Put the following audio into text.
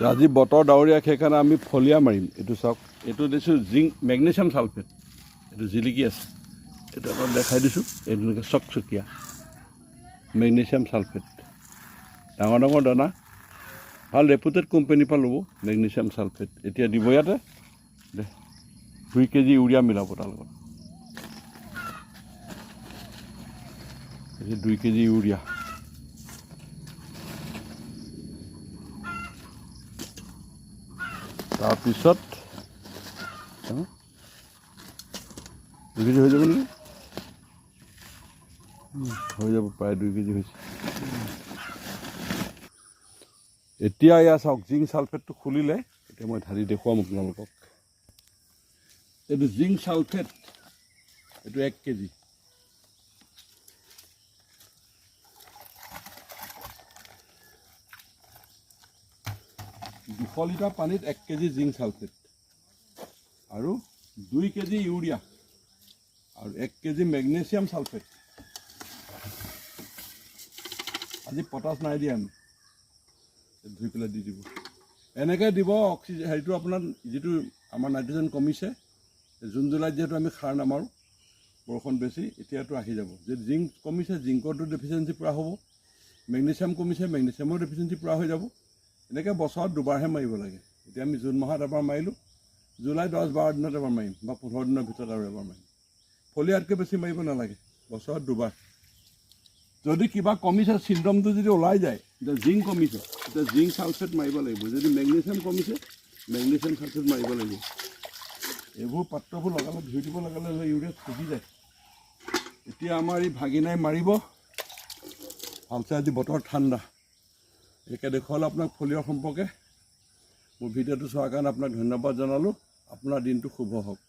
আজি বতৰ ডাৱৰীয়া সেইকাৰণে আমি ফলিয়া মাৰিম। এইটো চাওক, এইটো দিছোঁ জিংক মেগনেছিয়াম ছালফেট, এইটো জিলিকি আছে। এইটো আপোনাক দেখাই দিছোঁ, এইটো চকচকীয়া মেগনেছিয়াম ছালফেট, ডাঙৰ ডাঙৰ দানা, ভাল ৰেপুটেড কোম্পানীৰ পৰা ল'ব মেগনেছিয়াম ছালফেট। এতিয়া দিব ইয়াতে 2 কেজি ইউৰিয়া মিলাব তাৰ লগত, 2 কেজি ইউৰিয়া। তাৰপিছত 2 কেজি হৈ যাব নেকি? হৈ যাব, প্ৰায় 2 কেজি হৈছে। এতিয়া এয়া চাওক, জিংক ছালফেটটো খুলিলে এতিয়া মই ঢালি দেখুৱাম আপোনালোকক। এইটো জিংক ছালফেট, এইটো 1 কেজি। দুশ লিটাৰ পানীত 1 কেজি জিংক ছালফেট আৰু 2 কেজি ইউৰিয়া আৰু 1 কেজি মেগনেছিয়াম ছালফেট। আজি পটাছ নাই দিয়া, আমি ধুই পেলাই দি দিব। এনেকৈ দিব অক্সিজেন, হেৰিটো আপোনাৰ যিটো আমাৰ নাইট্ৰজেন কমিছে, জুন জুলাইত যিহেতু আমি সাৰ নামাৰোঁ, বৰষুণ বেছি, এতিয়াতো আহি যাব। যদি জিংক কমিছে, জিংকৰটো ডেফিচিয়েঞ্চি পূৰা হ'ব, মেগনেছিয়াম কমিছে, মেগনেছিয়ামৰ ডেফিচিয়েঞ্চি পূৰা হৈ যাব। এনেকৈ বছৰত দুবাৰহে মাৰিব লাগে। এতিয়া আমি জুন মাহত এবাৰ মাৰিলোঁ, জুলাই 10-12 দিনত এবাৰ মাৰিম, বা 15 দিনৰ ভিতৰত আৰু এবাৰ মাৰিম। ফলিয়াতকৈ বেছি মাৰিব নালাগে, বছৰত দুবাৰ। যদি কিবা কমিছে, চিণ্ড্ৰমটো যদি ওলাই যায়, এতিয়া জিংক কমিছে, এতিয়া জিংক ছালফেট মাৰিব লাগিব। যদি মেগনেছিয়াম কমিছে, মেগনেছিয়াম ছালফেট মাৰিব লাগিব। এইবোৰ পাত্ৰবোৰ লগালে, ধুই দিব লগালে ইউৰিয়া ফুটি যায়। এতিয়া আমাৰ এই ভাগিনাই মাৰিব ভালছে। আজি বতৰ ঠাণ্ডা, একে দেখুৱালোঁ আপোনাক ফলিয়াৰ সম্পৰ্কে। মোৰ ভিডিঅ'টো চোৱাৰ কাৰণে আপোনাক ধন্যবাদ জনালোঁ। আপোনাৰ দিনটো শুভ হওক।